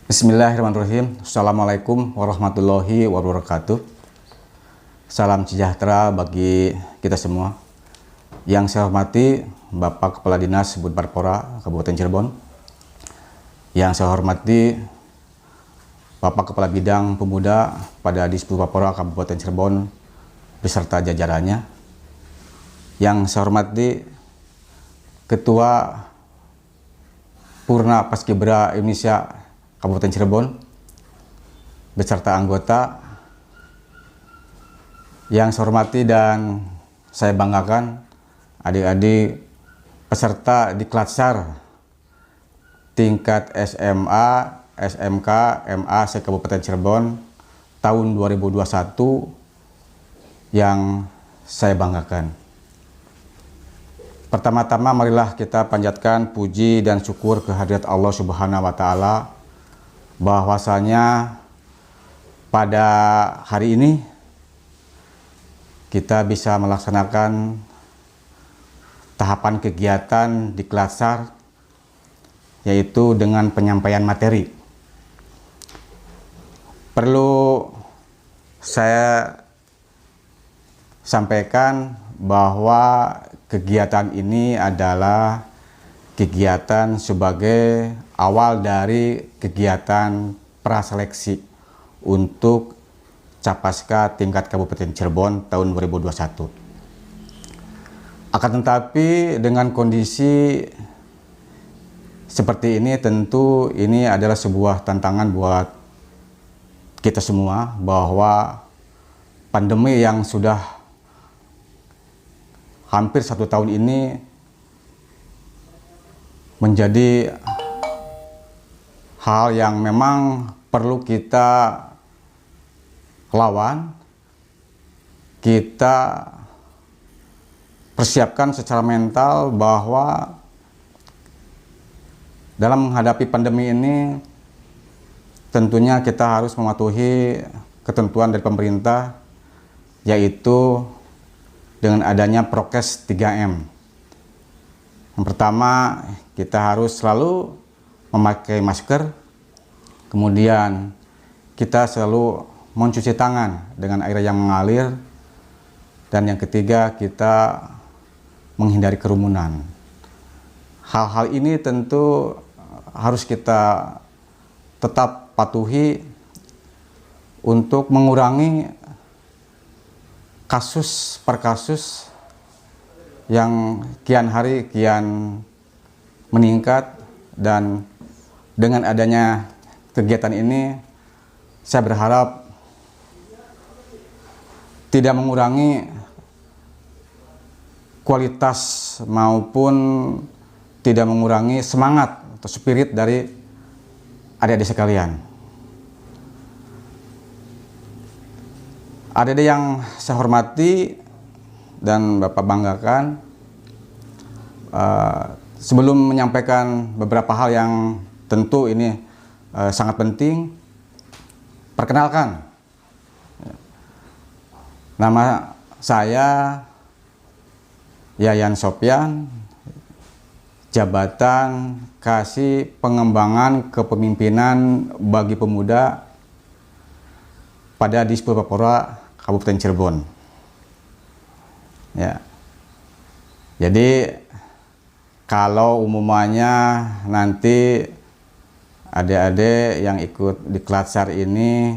Bismillahirrahmanirrahim. Assalamualaikum warahmatullahi wabarakatuh. Salam sejahtera bagi kita semua. Yang saya hormati Bapak Kepala Dinas Bud Parpora Kabupaten Cirebon. Yang saya hormati Bapak Kepala Bidang Pemuda pada Disbud Parpora Kabupaten Cirebon beserta jajarannya. Yang saya hormati Ketua Purna Paskibra Indonesia Kabupaten Cirebon beserta anggota. Yang saya hormati dan saya banggakan adik-adik peserta di Klatsar tingkat SMA, SMK, MA se-Kabupaten Cirebon tahun 2021 yang saya banggakan. Pertama-tama marilah kita panjatkan puji dan syukur kehadirat Allah Subhanahu wa Ta'ala bahwasanya pada hari ini kita bisa melaksanakan tahapan kegiatan di Klatsar, yaitu dengan penyampaian materi. Perlu saya sampaikan bahwa kegiatan ini adalah kegiatan sebagai awal dari kegiatan praseleksi untuk Capaska tingkat Kabupaten Cirebon tahun 2021. Akan tetapi dengan kondisi seperti ini tentu ini adalah sebuah tantangan buat kita semua, bahwa pandemi yang sudah hampir 1 tahun ini menjadi hal yang memang perlu kita lawan, kita persiapkan secara mental bahwa dalam menghadapi pandemi ini tentunya kita harus mematuhi ketentuan dari pemerintah, yaitu dengan adanya prokes 3M. Yang pertama, kita harus selalu memakai masker, kemudian kita selalu mencuci tangan dengan air yang mengalir, dan yang ketiga kita menghindari kerumunan. Hal-hal ini tentu harus kita tetap patuhi untuk mengurangi kasus per kasus yang kian hari kian meningkat. Dan dengan adanya kegiatan ini saya berharap tidak mengurangi kualitas maupun tidak mengurangi semangat atau spirit dari adik-adik sekalian. Adik-adik yang saya hormati dan Bapak banggakan, sebelum menyampaikan beberapa hal yang tentu ini sangat penting, perkenalkan, nama saya Yayan Sopyan, jabatan Kasih Pengembangan Kepemimpinan bagi Pemuda pada Disbud Parpora Kabupaten Cirebon. Ya. Jadi kalau umumnya nanti adik-adik yang ikut di Klatsar ini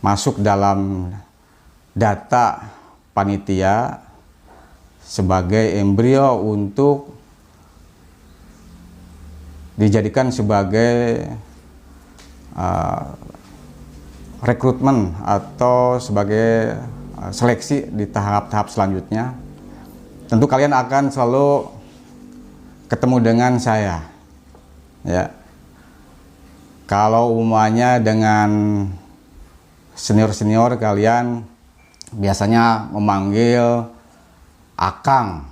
masuk dalam data panitia sebagai embrio untuk dijadikan sebagai rekrutmen atau sebagai seleksi di tahap-tahap selanjutnya, tentu kalian akan selalu ketemu dengan saya. Ya, kalau umumnya dengan senior-senior kalian biasanya memanggil Akang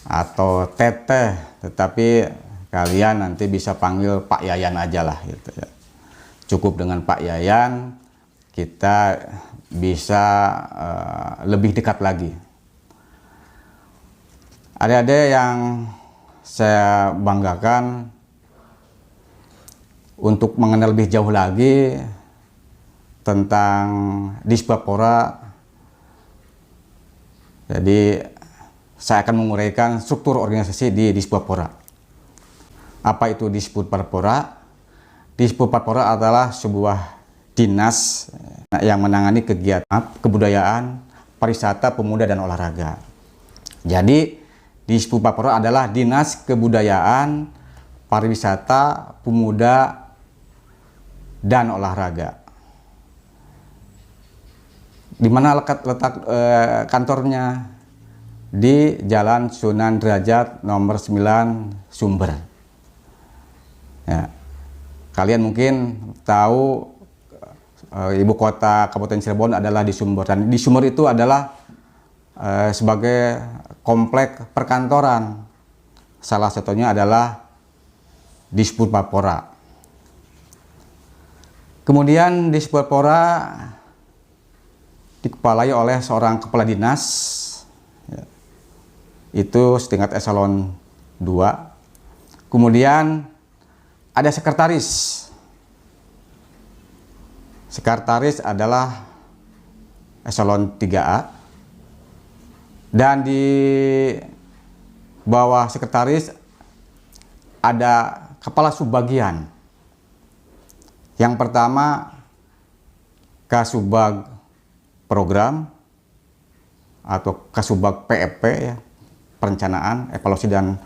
atau Teteh, tetapi kalian nanti bisa panggil Pak Yayan aja lah gitu ya. Cukup dengan Pak Yayan, kita bisa lebih dekat lagi. Adik-adik yang saya banggakan, untuk mengenal lebih jauh lagi tentang Dispapora, jadi saya akan menguraikan struktur organisasi di Dispapora. Apa itu Dispapora? Dispapora adalah sebuah dinas yang menangani kegiatan kebudayaan, pariwisata, pemuda, dan olahraga. Jadi Dispapora adalah dinas kebudayaan, pariwisata, pemuda, dan olahraga. Di mana letak kantornya? Di Jalan Sunan Derajat nomor 9 Sumber. Ya. Kalian mungkin tahu ibu kota Kabupaten Cirebon adalah di Sumber, dan di Sumber itu adalah sebagai komplek perkantoran. Salah satunya adalah Dispapora. Kemudian Dispapora dikepalai oleh seorang kepala dinas, ya, itu setingkat eselon 2. Kemudian ada sekretaris. Sekretaris adalah eselon 3A. Dan di bawah sekretaris ada kepala subbagian. Yang pertama Kasubag Program atau Kasubag PEP, ya, perencanaan, evaluasi, dan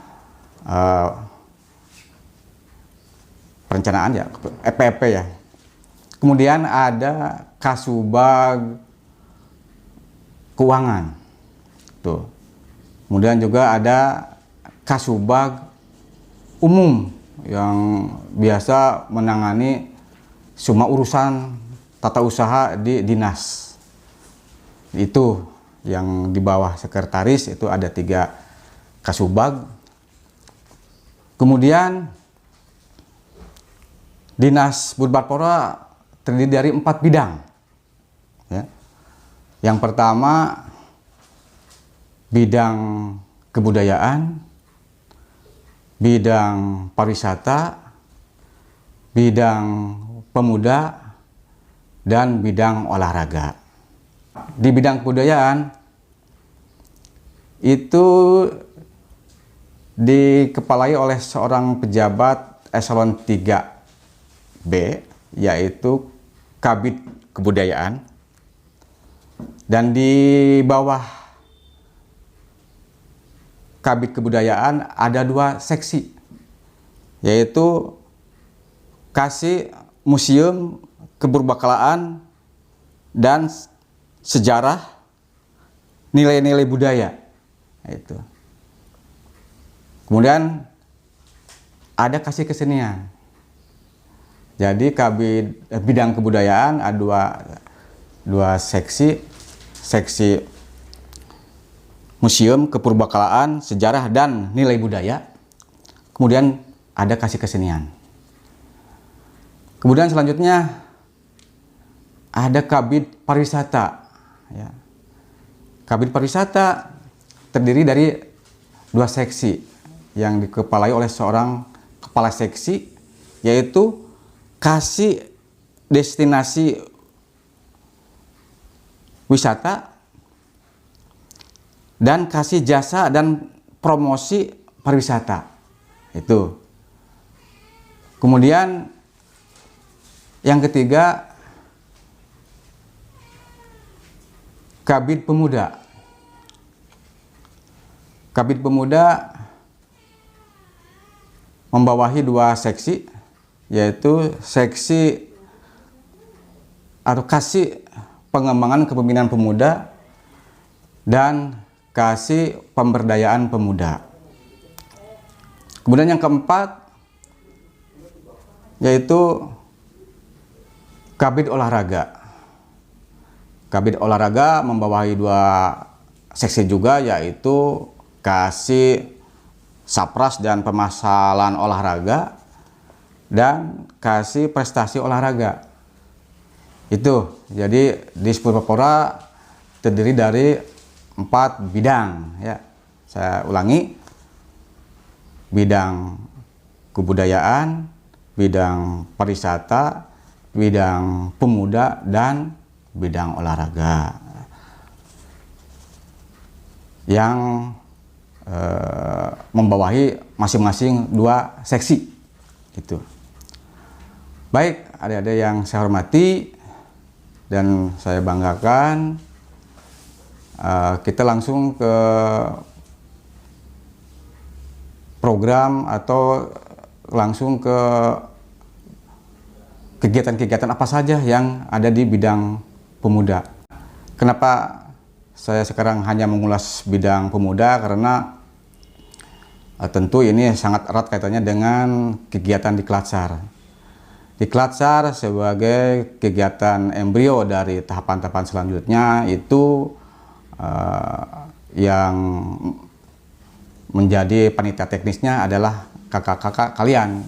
perencanaan, ya, EPP, ya. Kemudian ada Kasubag Keuangan. Tuh. Kemudian juga ada Kasubag Umum yang biasa menangani semua urusan tata usaha di dinas. Itu yang di bawah sekretaris itu ada 3 Kasubag. Kemudian Dinas Budbapora terdiri dari 4 bidang. Ya. Yang pertama bidang kebudayaan, bidang pariwisata, bidang pemuda, dan bidang olahraga. Di bidang kebudayaan itu dikepalai oleh seorang pejabat eselon 3B, yaitu Kabid Kebudayaan. Dan di bawah Kabid Kebudayaan ada 2 seksi, yaitu Kasih Museum Kepurbakalaan dan Sejarah Nilai-nilai budaya. Itu. Kemudian ada Kasih Kesenian. Jadi bidang kebudayaan ada dua seksi, seksi Museum Kepurbakalaan, Sejarah, dan Nilai Budaya. Kemudian ada Kasih Kesenian. Kemudian selanjutnya ada Kabid Pariwisata. Ya. Kabid Pariwisata terdiri dari 2 seksi yang dikepalai oleh seorang kepala seksi, yaitu Kasih Destinasi Wisata dan Kasih Jasa dan Promosi Pariwisata. Itu. Kemudian yang ketiga Kabid Pemuda. Kabid Pemuda membawahi 2 seksi, yaitu seksi atau Kasih Pengembangan Kepemimpinan Pemuda dan Kasih Pemberdayaan Pemuda. Kemudian yang keempat yaitu Kabid Olahraga. Kabid Olahraga membawahi 2 seksi juga, yaitu Kasih Sapras dan Pemasalan Olahraga dan Kasih Prestasi Olahraga. Itu. Jadi Dispapora terdiri dari 4 bidang, ya. Saya ulangi: bidang kebudayaan, bidang pariwisata, bidang pemuda, dan bidang olahraga yang membawahi masing-masing 2 seksi gitu. Baik, adik-adik yang saya hormati dan saya banggakan, kita langsung ke program atau langsung ke kegiatan-kegiatan apa saja yang ada di bidang pemuda. Kenapa saya sekarang hanya mengulas bidang pemuda? Karena tentu ini sangat erat kaitannya dengan kegiatan Diklat-SAR. Diklat-SAR sebagai kegiatan embrio dari tahapan-tahapan selanjutnya itu yang menjadi panitia teknisnya adalah kakak-kakak kalian,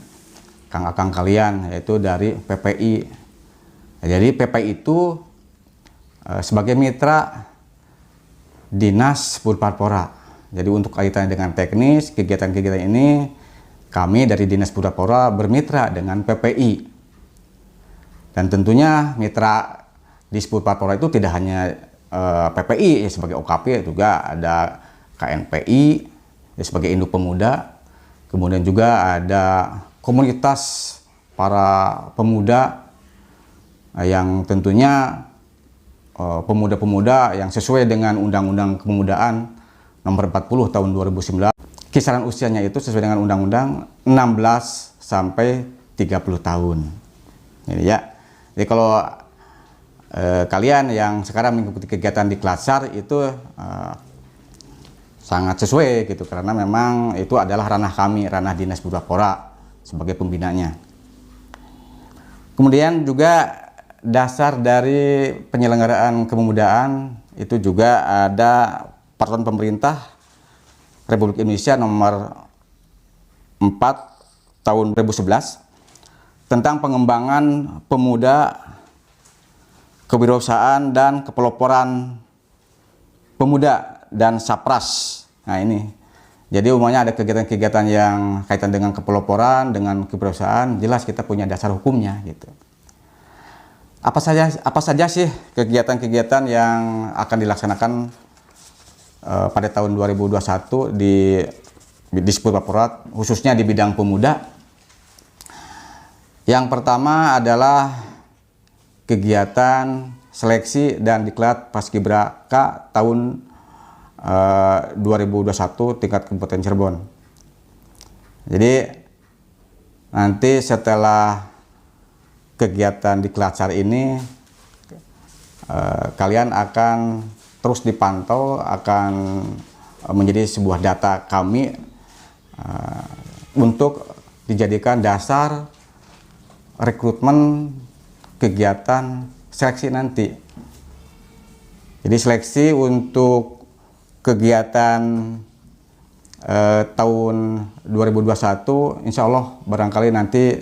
kang-kang kalian, yaitu dari PPI. Jadi PPI itu sebagai mitra Dinas Purparpora. Jadi untuk kaitannya dengan teknis, kegiatan-kegiatan ini kami dari Dinas Purparpora bermitra dengan PPI. Dan tentunya mitra di Purparpora itu tidak hanya PPI sebagai OKP, juga ada KNPI sebagai Induk Pemuda, kemudian juga ada komunitas para pemuda yang tentunya pemuda-pemuda yang sesuai dengan Undang-Undang Kepemudaan Nomor 40 Tahun 2009. Kisaran usianya itu sesuai dengan Undang-Undang 16 sampai 30 tahun. Ini ya. Jadi kalau kalian yang sekarang mengikuti kegiatan Diklat-SAR itu sangat sesuai gitu, karena memang itu adalah ranah kami, ranah Dinas Purparpora sebagai pembinanya. Kemudian juga dasar dari penyelenggaraan kepemudaan itu juga ada Peraturan Pemerintah Republik Indonesia Nomor 4 Tahun 2011 tentang pengembangan pemuda, kewirausahaan dan kepeloporan pemuda dan Sapras. Nah ini, jadi umumnya ada kegiatan-kegiatan yang kaitan dengan kepeloporan, dengan kewirausahaan, jelas kita punya dasar hukumnya gitu. Apa saja sih kegiatan-kegiatan yang akan dilaksanakan pada tahun 2021 di Purparpora, khususnya di bidang pemuda? Yang pertama adalah kegiatan seleksi dan diklat Paskibraka tahun 2021 tingkat Kabupaten Cirebon. Jadi nanti setelah kegiatan Diklat-SAR ini kalian akan terus dipantau, akan menjadi sebuah data kami untuk dijadikan dasar rekrutmen kegiatan seleksi nanti. Jadi seleksi untuk kegiatan tahun 2021 insya Allah barangkali nanti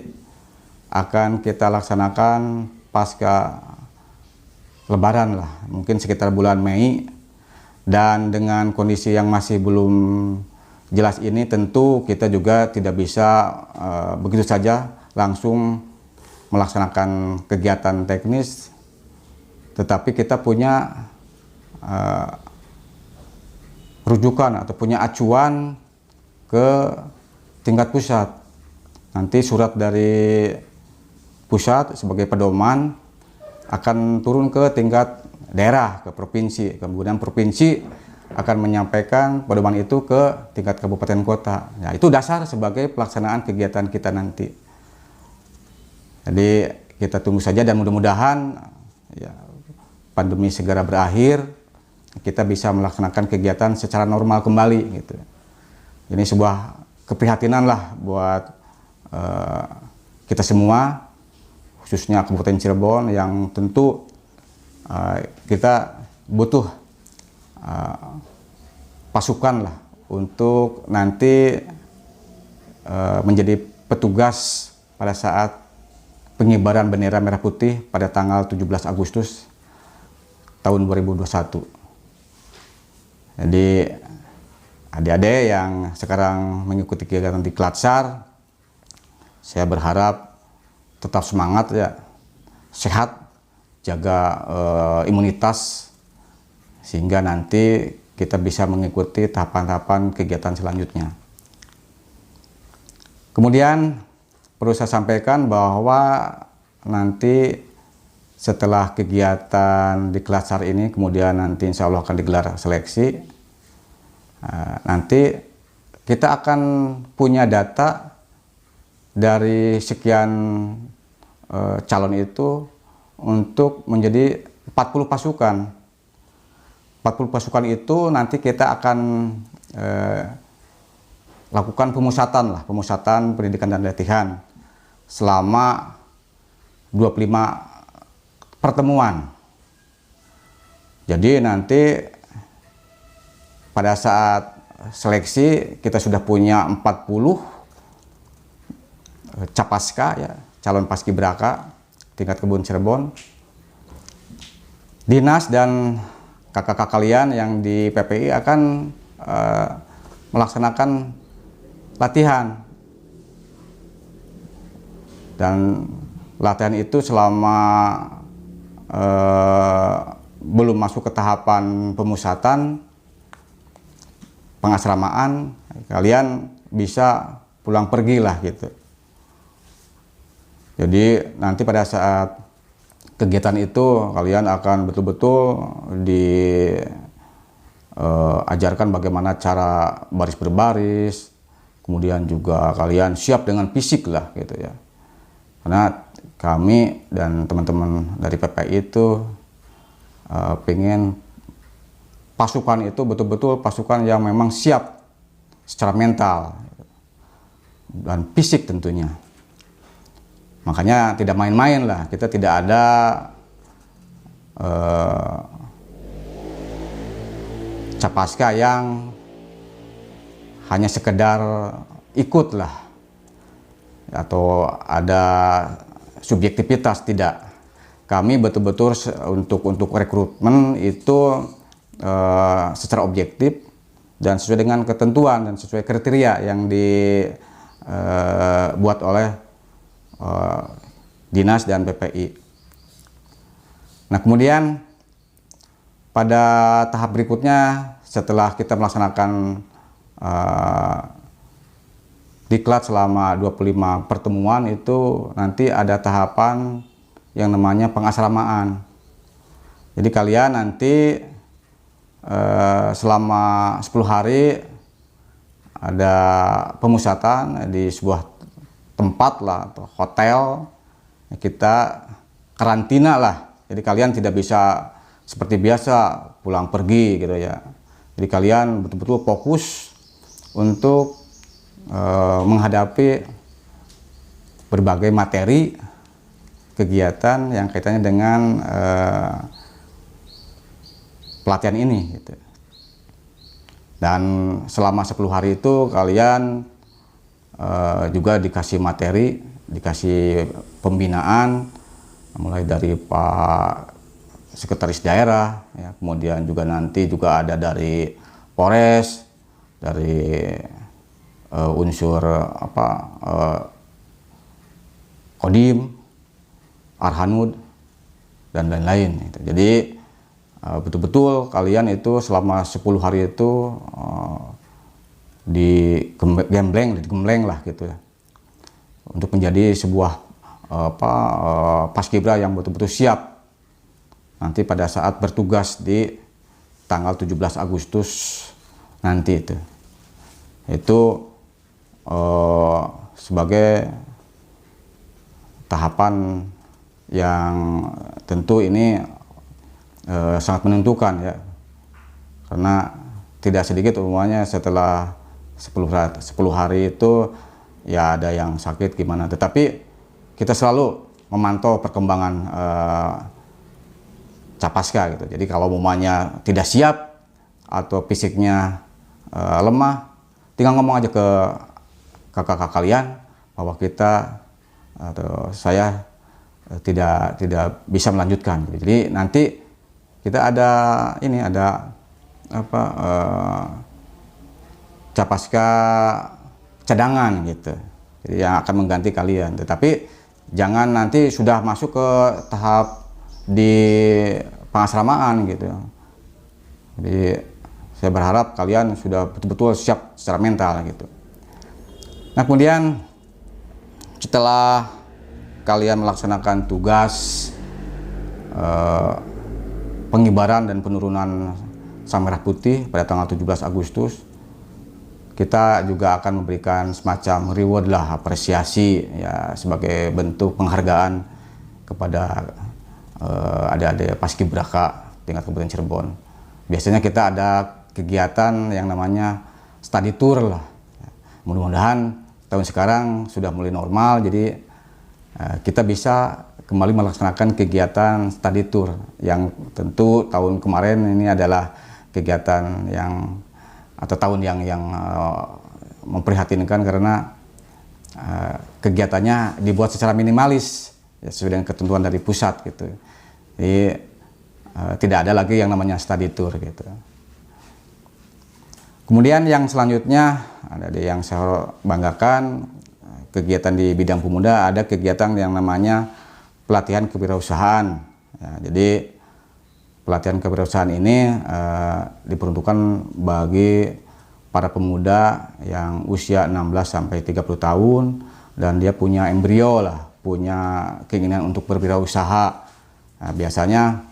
akan kita laksanakan pasca Lebaran lah, mungkin sekitar bulan Mei. Dan dengan kondisi yang masih belum jelas ini, tentu kita juga tidak bisa begitu saja langsung melaksanakan kegiatan teknis, tetapi kita punya rujukan atau punya acuan ke tingkat pusat. Nanti surat dari pusat sebagai pedoman akan turun ke tingkat daerah, ke provinsi, kemudian provinsi akan menyampaikan pedoman itu ke tingkat kabupaten kota. Nah, itu dasar sebagai pelaksanaan kegiatan kita nanti. Jadi kita tunggu saja dan mudah-mudahan ya, pandemi segera berakhir, kita bisa melaksanakan kegiatan secara normal kembali gitu. Ini sebuah keprihatinan lah buat kita semua, khususnya Kabupaten Cirebon yang tentu kita butuh pasukan lah untuk nanti menjadi petugas pada saat pengibaran bendera merah putih pada tanggal 17 Agustus tahun 2021. Jadi adik-adik yang sekarang mengikuti kegiatan Diklat-SAR, saya berharap tetap semangat ya, sehat, jaga imunitas, sehingga nanti kita bisa mengikuti tahapan-tahapan kegiatan selanjutnya. Kemudian perlu saya sampaikan bahwa nanti setelah kegiatan di Klatsar ini, kemudian nanti insya Allah akan digelar seleksi. Nanti kita akan punya data dari sekian calon itu untuk menjadi 40 pasukan. 40 pasukan itu nanti kita akan lakukan pemusatan pendidikan dan latihan selama 25 pertemuan. Jadi nanti pada saat seleksi kita sudah punya 40 capaska ya, calon paskibraka tingkat Kebun Cirebon. Dinas dan kakak-kakak kalian yang di PPI akan melaksanakan latihan, dan latihan itu selama belum masuk ke tahapan pemusatan pengasramaan, kalian bisa pulang pergi lah gitu. Jadi nanti pada saat kegiatan itu kalian akan betul-betul diajarkan bagaimana cara baris berbaris, kemudian juga kalian siap dengan fisik lah gitu ya. Karena kami dan teman-teman dari PPI itu pengen pasukan itu betul-betul pasukan yang memang siap secara mental dan fisik tentunya. Makanya tidak main-main lah, kita tidak ada capaska yang hanya sekedar ikut lah atau ada subjektivitas, tidak. Kami betul-betul untuk rekrutmen itu secara objektif dan sesuai dengan ketentuan dan sesuai kriteria yang dibuat oleh Dinas dan PPI. Nah, kemudian pada tahap berikutnya setelah kita melaksanakan diklat selama 25 pertemuan itu nanti ada tahapan yang namanya pengasramaan. Jadi kalian nanti selama 10 hari ada pemusatan di sebuah tempat lah atau hotel, kita karantina lah. Jadi kalian tidak bisa seperti biasa pulang pergi gitu ya. Jadi kalian betul-betul fokus untuk menghadapi berbagai materi kegiatan yang kaitannya dengan pelatihan ini gitu. Dan selama 10 hari itu kalian juga dikasih materi, dikasih pembinaan, mulai dari Pak Sekretaris Daerah, ya, kemudian juga nanti juga ada dari Polres, dari unsur Kodim, Arhanud, dan lain-lain. Jadi betul-betul kalian itu selama 10 hari itu digembleng lah gitu ya, untuk menjadi sebuah paskibra yang betul-betul siap nanti pada saat bertugas di tanggal 17 Agustus nanti itu sebagai tahapan yang tentu ini sangat menentukan ya, karena tidak sedikit umumnya setelah 10 hari itu ya ada yang sakit gimana, tetapi kita selalu memantau perkembangan capaska gitu. Jadi kalau umumnya tidak siap atau fisiknya lemah, tinggal ngomong aja ke kakak-kakak kalian bahwa kita atau saya tidak bisa melanjutkan. Jadi nanti kita ada capaska cadangan gitu, jadi yang akan mengganti kalian. Tetapi Jangan nanti sudah masuk ke tahap di pengasramaan gitu. Jadi saya berharap kalian sudah betul-betul siap secara mental gitu. Nah, kemudian setelah kalian melaksanakan tugas pengibaran dan penurunan Sang Merah Putih pada tanggal 17 Agustus, kita juga akan memberikan semacam reward lah, apresiasi ya, sebagai bentuk penghargaan kepada adik-adik Paskibraka tingkat Kabupaten Cirebon. Biasanya kita ada kegiatan yang namanya study tour lah. Mudah-mudahan tahun sekarang sudah mulai normal, jadi kita bisa kembali melaksanakan kegiatan study tour yang tentu tahun kemarin ini adalah kegiatan yang atau tahun yang memprihatinkan karena kegiatannya dibuat secara minimalis ya, sesuai dengan ketentuan dari pusat gitu. Jadi tidak ada lagi yang namanya study tour gitu. Kemudian yang selanjutnya ada yang saya banggakan, kegiatan di bidang pemuda, ada kegiatan yang namanya pelatihan kewirausahaan. Ya, jadi pelatihan kewirausahaan ini diperuntukkan bagi para pemuda yang usia 16 sampai 30 tahun dan dia punya embrio lah, punya keinginan untuk berwirausaha. Nah, biasanya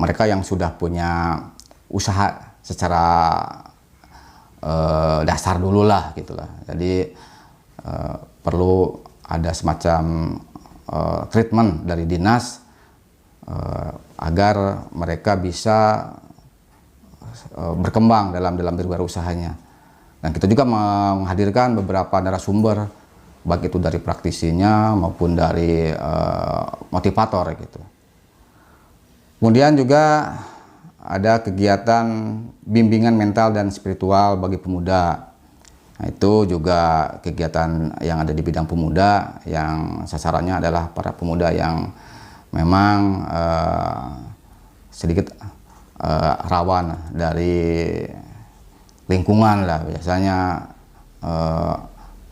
mereka yang sudah punya usaha secara dasar dulu lah gitulah. Jadi perlu ada semacam treatment dari dinas agar mereka bisa berkembang dalam berwirausaha-usahanya. Dan kita juga menghadirkan beberapa narasumber, baik itu dari praktisinya maupun dari motivator gitu. Kemudian juga ada kegiatan bimbingan mental dan spiritual bagi pemuda. Nah, itu juga kegiatan yang ada di bidang pemuda yang sasarannya adalah para pemuda yang memang sedikit rawan dari lingkungan lah. Biasanya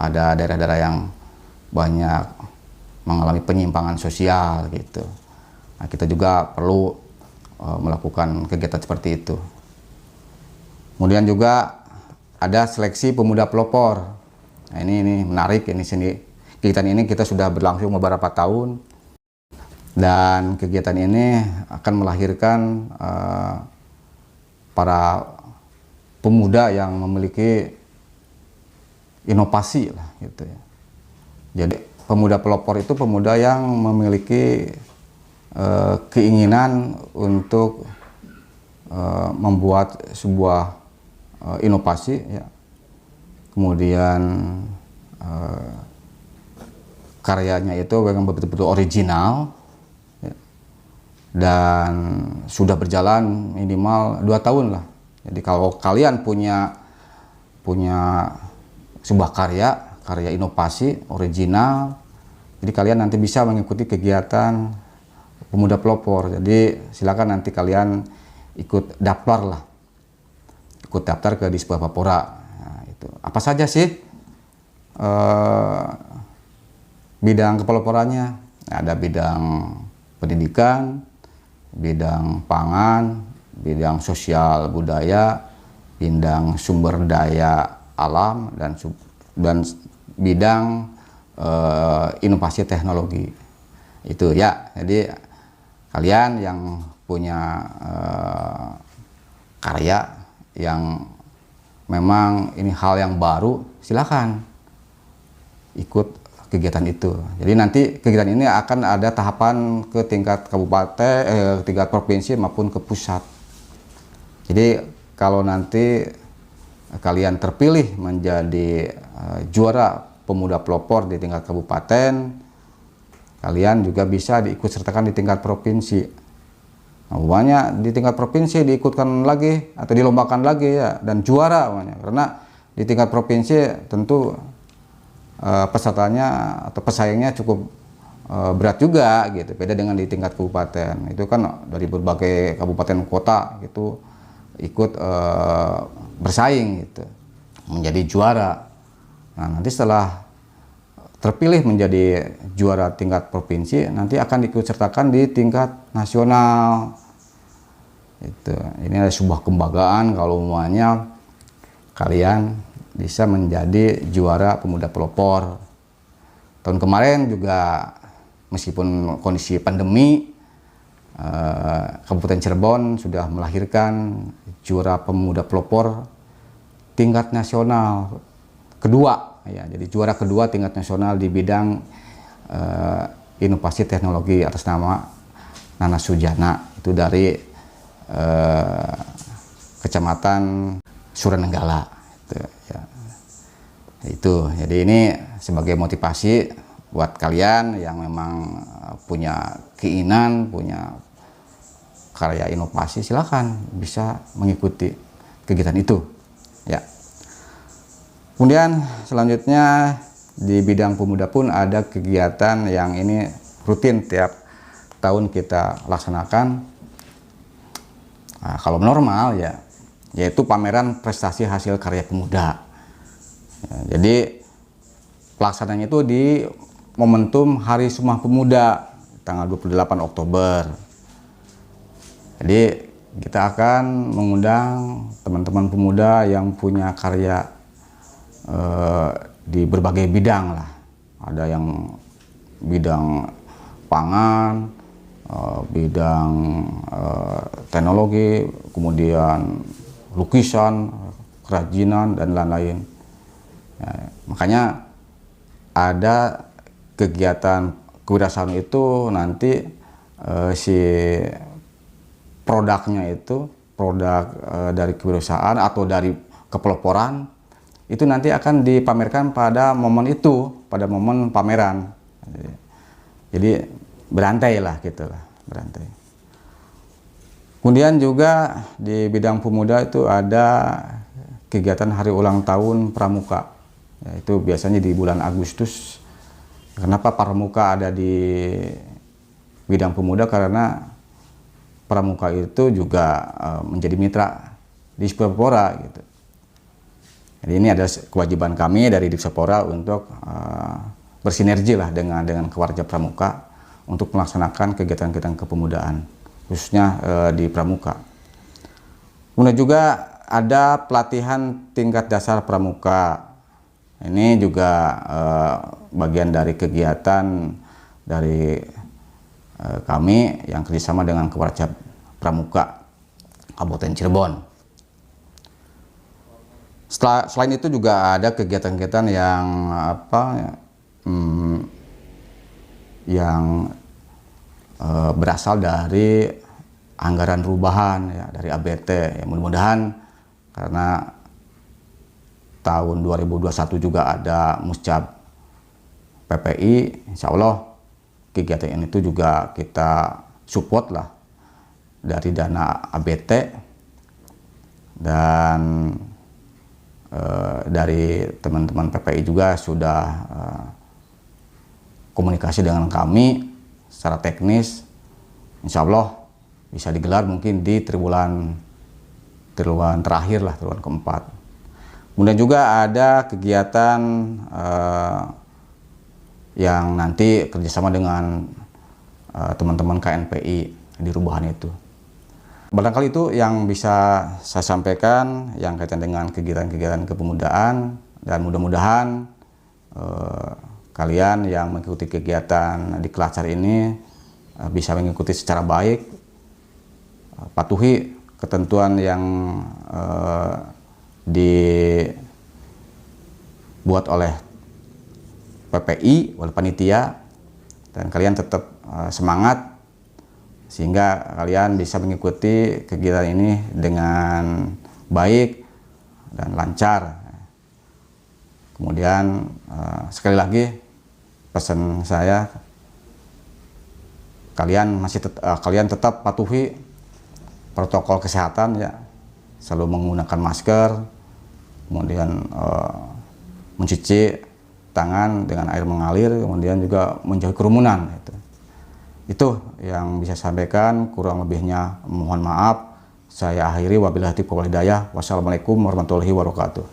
ada daerah-daerah yang banyak mengalami penyimpangan sosial gitu. Nah, kita juga perlu melakukan kegiatan seperti itu. Kemudian juga ada seleksi pemuda pelopor. Nah, ini menarik, ini kegiatan ini kita sudah berlangsung beberapa tahun. Dan kegiatan ini akan melahirkan para pemuda yang memiliki inovasi lah gitu ya. Jadi pemuda pelopor itu pemuda yang memiliki keinginan untuk membuat sebuah inovasi ya. Kemudian karyanya itu memang betul-betul original. Dan sudah berjalan minimal 2 tahun lah. Jadi kalau kalian punya sebuah karya inovasi original, jadi kalian nanti bisa mengikuti kegiatan pemuda pelopor. Jadi silakan nanti kalian ikut daftar lah, ikut daftar ke Disbabapora. Nah, itu apa saja sih bidang kepeloporannya? Nah, ada bidang pendidikan, bidang pangan, bidang sosial budaya, bidang sumber daya alam, dan bidang inovasi teknologi. Itu ya. Jadi kalian yang punya karya yang memang ini hal yang baru, silakan ikut kegiatan itu. Jadi nanti kegiatan ini akan ada tahapan ke tingkat kabupaten, tingkat provinsi maupun ke pusat. Jadi kalau nanti kalian terpilih menjadi juara pemuda pelopor di tingkat kabupaten, kalian juga bisa diikut sertakan di tingkat provinsi. Nah, umpamanya di tingkat provinsi diikutkan lagi atau dilombakan lagi ya, dan juara umpamanya. Karena di tingkat provinsi tentu pesertanya atau pesaingnya cukup berat juga gitu, beda dengan di tingkat kabupaten. Itu kan dari berbagai kabupaten kota gitu ikut bersaing gitu menjadi juara. Nah, nanti setelah terpilih menjadi juara tingkat provinsi, nanti akan diikut sertakan di tingkat nasional. Ini adalah sebuah kebanggaan kalau umumnya kalian bisa menjadi juara pemuda pelopor. Tahun kemarin juga meskipun kondisi pandemi, Kabupaten Cirebon sudah melahirkan juara pemuda pelopor tingkat nasional kedua, ya. Jadi juara kedua tingkat nasional di bidang inovasi teknologi atas nama Nana Sujana, itu dari Kecamatan Suranenggala. Itu jadi ini sebagai motivasi buat kalian yang memang punya keinginan, punya karya inovasi, silakan bisa mengikuti kegiatan itu, ya. Kemudian selanjutnya di bidang pemuda pun ada kegiatan yang ini rutin tiap tahun kita laksanakan. Nah, kalau normal ya, yaitu pameran prestasi hasil karya pemuda. Ya, jadi pelaksananya itu di momentum Hari Sumpah Pemuda tanggal 28 Oktober. Jadi kita akan mengundang teman-teman pemuda yang punya karya di berbagai bidang lah. Ada yang bidang pangan, bidang teknologi, kemudian lukisan, kerajinan, dan lain-lain. Ya, makanya ada kegiatan kewirausahaan itu nanti si produknya itu, produk dari kewirausahaan atau dari kepeloporan itu nanti akan dipamerkan pada momen itu, pada momen pameran. Jadi berantai lah, gitulah, berantai. Kemudian juga di bidang pemuda itu ada kegiatan hari ulang tahun Pramuka. Ya, itu biasanya di bulan Agustus. Kenapa Pramuka ada di bidang pemuda? Karena Pramuka itu juga menjadi mitra di Dispora gitu. Jadi ini ada kewajiban kami dari Dispora untuk bersinergi lah dengan Kewarja Pramuka untuk melaksanakan kegiatan-kegiatan kepemudaan, khususnya di Pramuka. Kemudian juga ada pelatihan tingkat dasar Pramuka. Ini juga bagian dari kegiatan dari kami yang kerjasama dengan Kewarja Pramuka Kabupaten Cirebon. Selain itu juga ada kegiatan-kegiatan yang berasal dari anggaran perubahan, ya, dari ABT. Ya, mudah-mudahan karena tahun 2021 juga ada Muscab PPI, insya Allah kegiatan ini itu juga kita support lah dari dana ABT, dan dari teman-teman PPI juga sudah komunikasi dengan kami secara teknis, insya Allah bisa digelar mungkin di triwulan terakhir lah, triwulan keempat. Kemudian juga ada kegiatan yang nanti kerjasama dengan teman-teman KNPI di Rubahan itu. Barangkali itu yang bisa saya sampaikan yang kaitan dengan kegiatan-kegiatan kepemudaan, dan mudah-mudahan kalian yang mengikuti kegiatan di Klacar ini bisa mengikuti secara baik, patuhi ketentuan yang dibuat oleh PPI, oleh panitia, dan kalian tetap semangat sehingga kalian bisa mengikuti kegiatan ini dengan baik dan lancar. Kemudian sekali lagi pesan saya, kalian tetap patuhi protokol kesehatan, ya, selalu menggunakan masker, kemudian mencuci tangan dengan air mengalir, kemudian juga menjauhi kerumunan. Itu yang bisa saya sampaikan, kurang lebihnya mohon maaf. Saya akhiri, wabillahi taufiq wal hidayah. Wassalamualaikum warahmatullahi wabarakatuh.